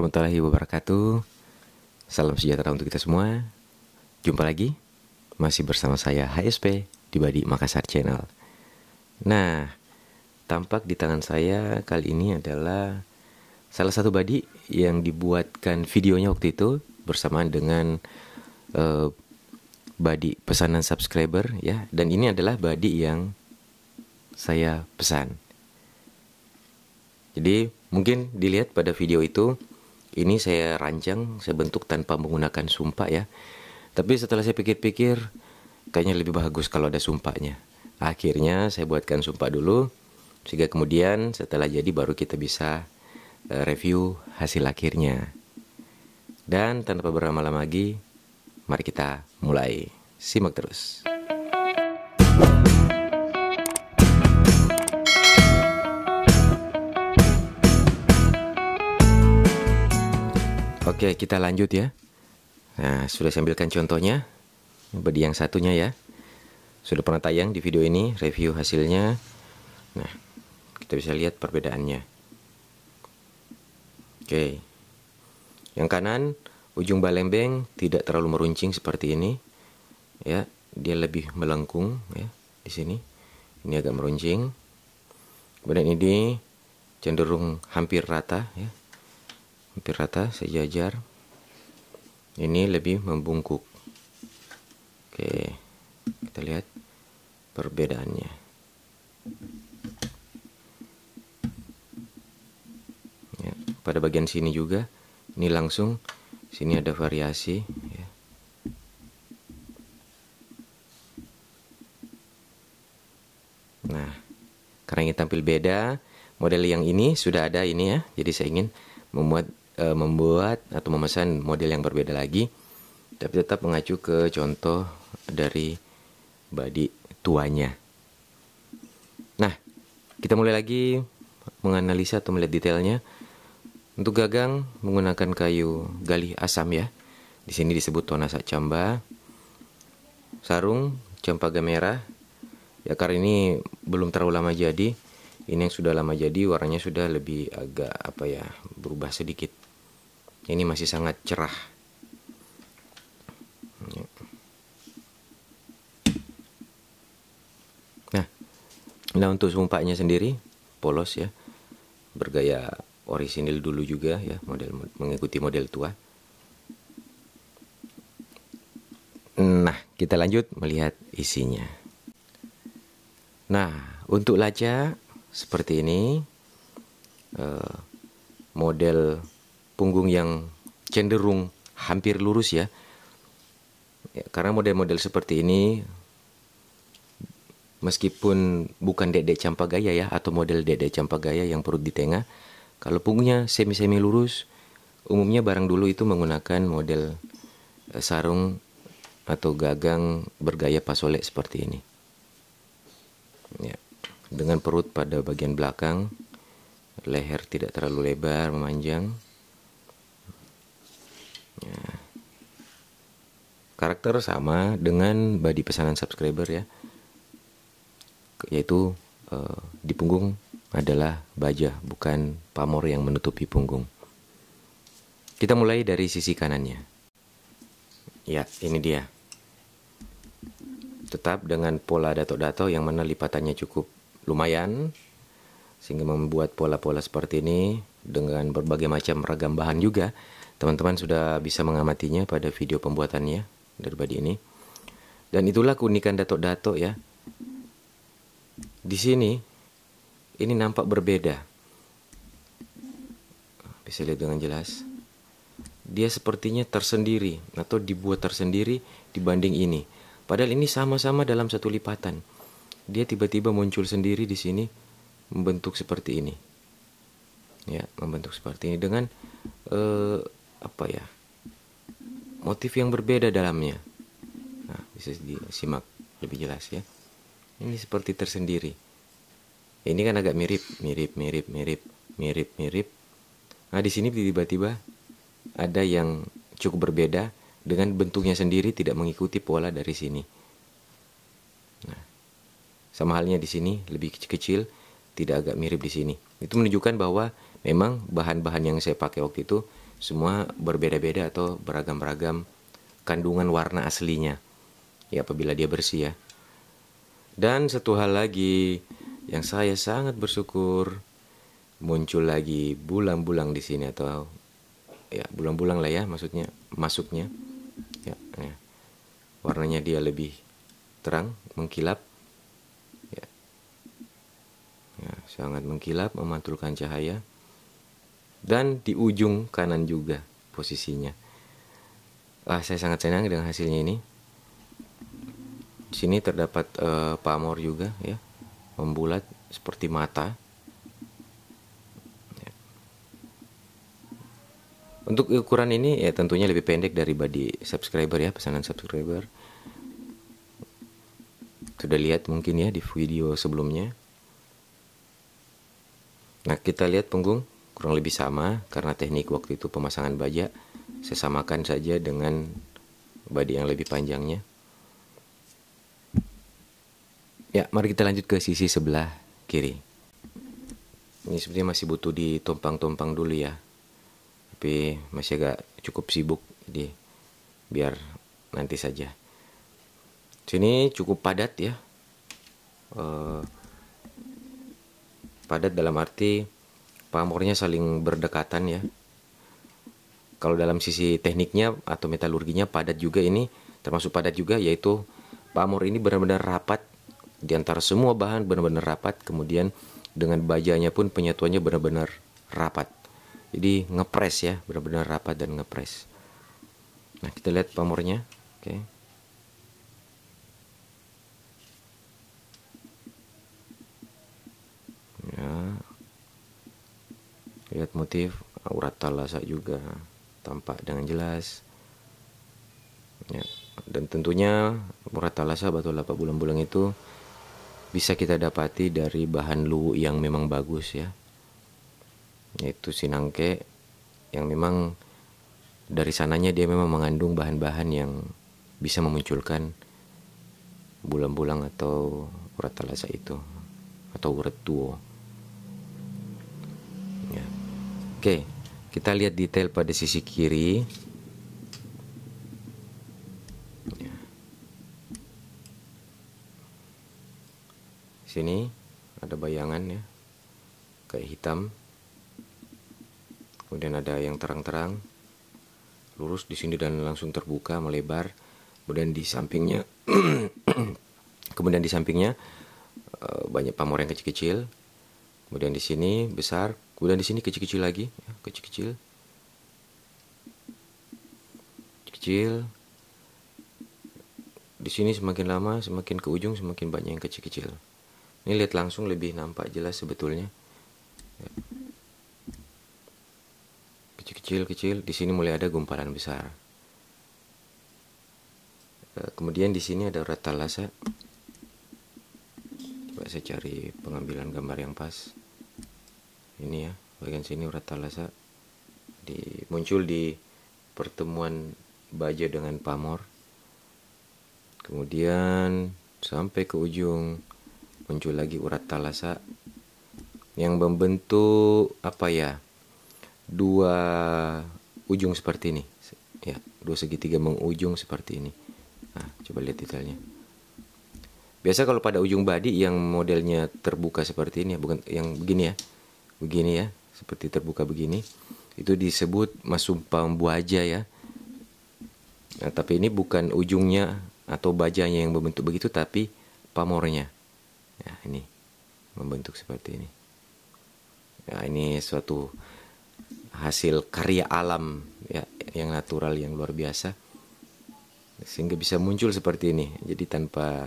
warahmatullahi wabarakatuh. Salam sejahtera untuk kita semua. Jumpa lagi, masih bersama saya HSP di Badi Makassar Channel. Nah, tampak di tangan saya kali ini adalah salah satu badi yang dibuatkan videonya waktu itu bersamaan dengan badi pesanan subscriber ya. Dan ini adalah badi yang saya pesan. Jadi mungkin dilihat pada video itu, ini saya rancang, saya bentuk tanpa menggunakan sumpak ya. Tapi setelah saya pikir-pikir, kayaknya lebih bagus kalau ada sumpaknya. Akhirnya saya buatkan sumpak dulu, sehingga kemudian setelah jadi baru kita bisa review hasil akhirnya. Dan tanpa berlama-lama lagi, mari kita mulai. Simak terus. Oke, kita lanjut ya. Nah, sudah saya ambilkan contohnya. Badi yang satunya ya. Sudah pernah tayang di video ini, review hasilnya. Nah, kita bisa lihat perbedaannya. Oke. Yang kanan, ujung balembeng tidak terlalu meruncing seperti ini. Ya, dia lebih melengkung ya di sini. Ini agak meruncing. Kemudian ini cenderung hampir rata ya. Hampir rata, sejajar. Ini lebih membungkuk. Oke, kita lihat perbedaannya. Ya, pada bagian sini juga, ini langsung, sini ada variasi. Ya. Nah, karena ini tampil beda, model yang ini sudah ada ini ya. Jadi saya ingin membuat atau memesan model yang berbeda lagi, tapi tetap mengacu ke contoh dari badi tuanya. Nah, kita mulai lagi menganalisa atau melihat detailnya. Untuk gagang menggunakan kayu galih asam ya. Di sini disebut Tonasa Camba. Sarung cempaka merah. Ya, karena ini belum terlalu lama jadi. Ini yang sudah lama jadi, warnanya sudah lebih agak berubah sedikit. Ini masih sangat cerah. Nah, untuk sumpaknya sendiri polos ya, bergaya orisinil dulu juga ya, mengikuti model tua. Nah, kita lanjut melihat isinya. Nah, untuk laca seperti ini, model punggung yang cenderung hampir lurus ya. Karena model-model seperti ini, meskipun bukan dedek campagaya ya, atau model dedek campagaya yang perut di tengah, kalau punggungnya semi-semi lurus, umumnya barang dulu itu menggunakan model sarung atau gagang bergaya pasolek seperti ini. Ya, dengan perut pada bagian belakang, leher tidak terlalu lebar, memanjang. Ya. Karakter sama dengan badi pesanan subscriber ya, yaitu di punggung adalah baja, bukan pamor yang menutupi punggung. Kita mulai dari sisi kanannya. Ya, ini dia. Tetap dengan pola dato-dato yang mana lipatannya cukup lumayan, sehingga membuat pola-pola seperti ini dengan berbagai macam ragam bahan juga. Teman-teman sudah bisa mengamatinya pada video pembuatannya dari badi ini. Dan itulah keunikan dato-dato ya. Di sini ini nampak berbeda. Bisa lihat dengan jelas. Dia sepertinya tersendiri atau dibuat tersendiri dibanding ini. Padahal ini sama-sama dalam satu lipatan. Dia tiba-tiba muncul sendiri di sini, membentuk seperti ini. Ya, membentuk seperti ini dengan motif yang berbeda dalamnya. Nah, bisa disimak lebih jelas ya. Ini seperti tersendiri. Ini kan agak mirip. Nah, di sini tiba-tiba ada yang cukup berbeda dengan bentuknya sendiri, tidak mengikuti pola dari sini. Nah, sama halnya di sini lebih kecil, tidak agak mirip di sini. Itu menunjukkan bahwa memang bahan-bahan yang saya pakai waktu itu semua berbeda-beda atau beragam-ragam kandungan warna aslinya ya apabila dia bersih ya. Dan satu hal lagi yang saya sangat bersyukur, muncul lagi bulang-bulang di sini, atau ya bulang-bulang lah ya maksudnya masuknya ya, ya. Warnanya dia lebih terang, mengkilap ya. Ya, sangat mengkilap, memantulkan cahaya. Dan di ujung kanan juga posisinya. Saya sangat senang dengan hasilnya ini. Di sini terdapat pamor juga ya, membulat seperti mata. Ya. Untuk ukuran ini ya tentunya lebih pendek dari body subscriber ya, pesanan subscriber. Sudah lihat mungkin ya di video sebelumnya. Nah, kita lihat punggung kurang lebih sama karena teknik waktu itu pemasangan baja. Saya samakan saja dengan body yang lebih panjangnya. Ya, mari kita lanjut ke sisi sebelah kiri. Ini sebenarnya masih butuh ditompang-tompang dulu ya. Tapi masih agak cukup sibuk, jadi biar nanti saja. Sini cukup padat ya. Padat dalam arti pamornya saling berdekatan ya. Kalau dalam sisi tekniknya atau metalurginya padat juga, ini termasuk padat juga, yaitu pamor ini benar-benar rapat di antara semua bahan, benar-benar rapat. Kemudian dengan bajanya pun penyatuannya benar-benar rapat. Jadi ngepres ya, benar-benar rapat dan ngepres. Nah, kita lihat pamornya. Oke. Ya. Lihat motif urat talasa juga tampak dengan jelas ya. Dan tentunya urat talasa batu lapak bulang-bulang itu bisa kita dapati dari bahan luwu yang memang bagus ya, yaitu sinangke, yang memang dari sananya dia memang mengandung bahan-bahan yang bisa memunculkan bulang-bulang atau urat talasa itu, atau urat tuo ya. Oke, kita lihat detail pada sisi kiri. Sini ada bayangan ya, kayak hitam. Kemudian ada yang terang-terang, lurus di sini dan langsung terbuka melebar. Kemudian di sampingnya, banyak pamor yang kecil-kecil. Kemudian di sini besar. Kemudian di sini kecil-kecil lagi, ya, kecil-kecil. Kecil. Di sini semakin lama, semakin ke ujung semakin banyak yang kecil-kecil. Ini lihat langsung lebih nampak jelas sebetulnya. Ya. Kecil-kecil. Di sini mulai ada gumpalan besar. Kemudian di sini ada urat talasa. Coba saya cari pengambilan gambar yang pas. Ini ya, bagian sini urat talasa muncul di pertemuan baja dengan pamor. Kemudian sampai ke ujung muncul lagi urat talasa yang membentuk dua ujung seperti ini ya, dua segitiga mengujung seperti ini. Nah, coba lihat detailnya. Biasa kalau pada ujung badi yang modelnya terbuka seperti ini ya, bukan yang begini ya, seperti terbuka begini, itu disebut masumpang buaja ya. Nah, tapi ini bukan ujungnya atau bajanya yang membentuk begitu, tapi pamornya. Ya, ini membentuk seperti ini. Ya, ini suatu hasil karya alam ya, yang natural, yang luar biasa, sehingga bisa muncul seperti ini. Jadi tanpa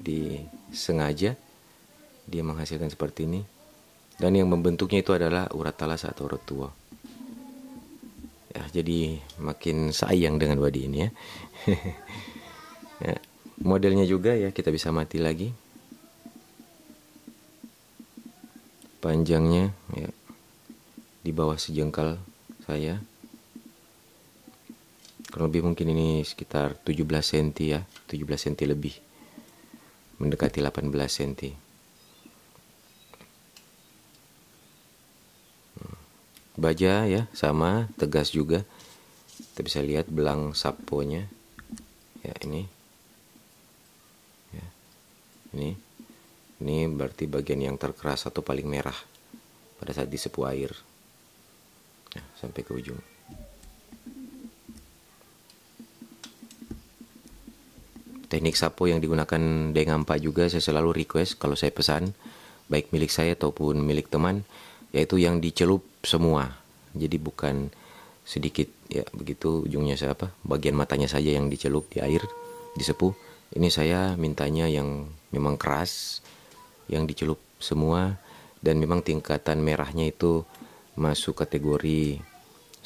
disengaja dia menghasilkan seperti ini. Dan yang membentuknya itu adalah urat talasa atau urat tuo. Ya, jadi makin sayang dengan body ini ya. Ya, modelnya juga ya kita bisa mati lagi. Panjangnya ya di bawah sejengkal saya. Kurang lebih mungkin ini sekitar 17 cm ya, 17 cm lebih. Mendekati 18 cm. baja ya, sama tegas juga. Kita bisa lihat belang saponya ya, ini ya, ini berarti bagian yang terkeras atau paling merah pada saat disepuh air ya, sampai ke ujung. Teknik sapo yang digunakan Dengampa juga saya selalu request kalau saya pesan, baik milik saya ataupun milik teman, yaitu yang dicelup semua. Jadi bukan sedikit ya, begitu ujungnya bagian matanya saja yang dicelup di air, disepuh. Ini saya mintanya yang memang keras, yang dicelup semua, dan memang tingkatan merahnya itu masuk kategori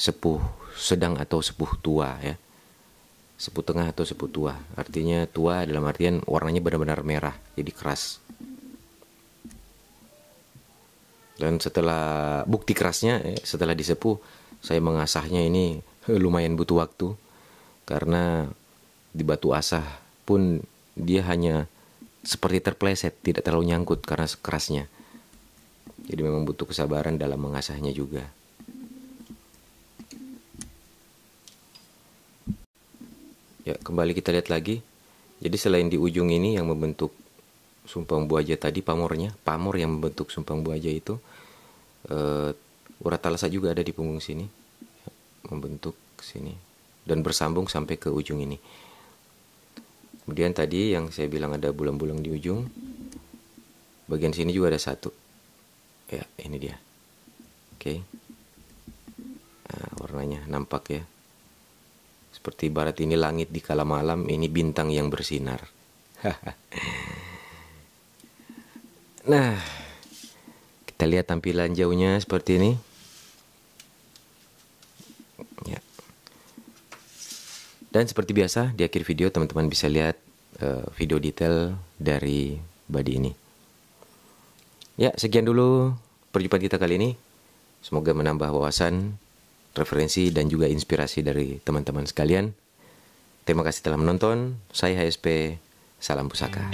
sepuh sedang atau sepuh tua ya. Sepuh tengah atau sepuh tua. Artinya tua dalam artian warnanya benar-benar merah, jadi keras. Dan setelah bukti kerasnya, setelah disepuh, saya mengasahnya ini lumayan butuh waktu. Karena di batu asah pun dia hanya seperti terpleset, tidak terlalu nyangkut karena kerasnya. Jadi memang butuh kesabaran dalam mengasahnya juga. Ya, kembali kita lihat lagi. Jadi selain di ujung ini yang membentuk sumpang buaja tadi, pamor yang membentuk sumpang buaja itu, urat talasa juga ada di punggung sini, membentuk sini dan bersambung sampai ke ujung ini. Kemudian tadi yang saya bilang ada bulang-bulang di ujung, bagian sini juga ada satu. Ya, ini dia. Oke. Nah, warnanya nampak ya. Seperti barat ini langit di kala malam, ini bintang yang bersinar. Nah, kita lihat tampilan jauhnya seperti ini. Ya. Dan seperti biasa, di akhir video teman-teman bisa lihat video detail dari body ini. Ya, sekian dulu perjumpaan kita kali ini. Semoga menambah wawasan, referensi, dan juga inspirasi dari teman-teman sekalian. Terima kasih telah menonton. Saya HSP, salam pusaka.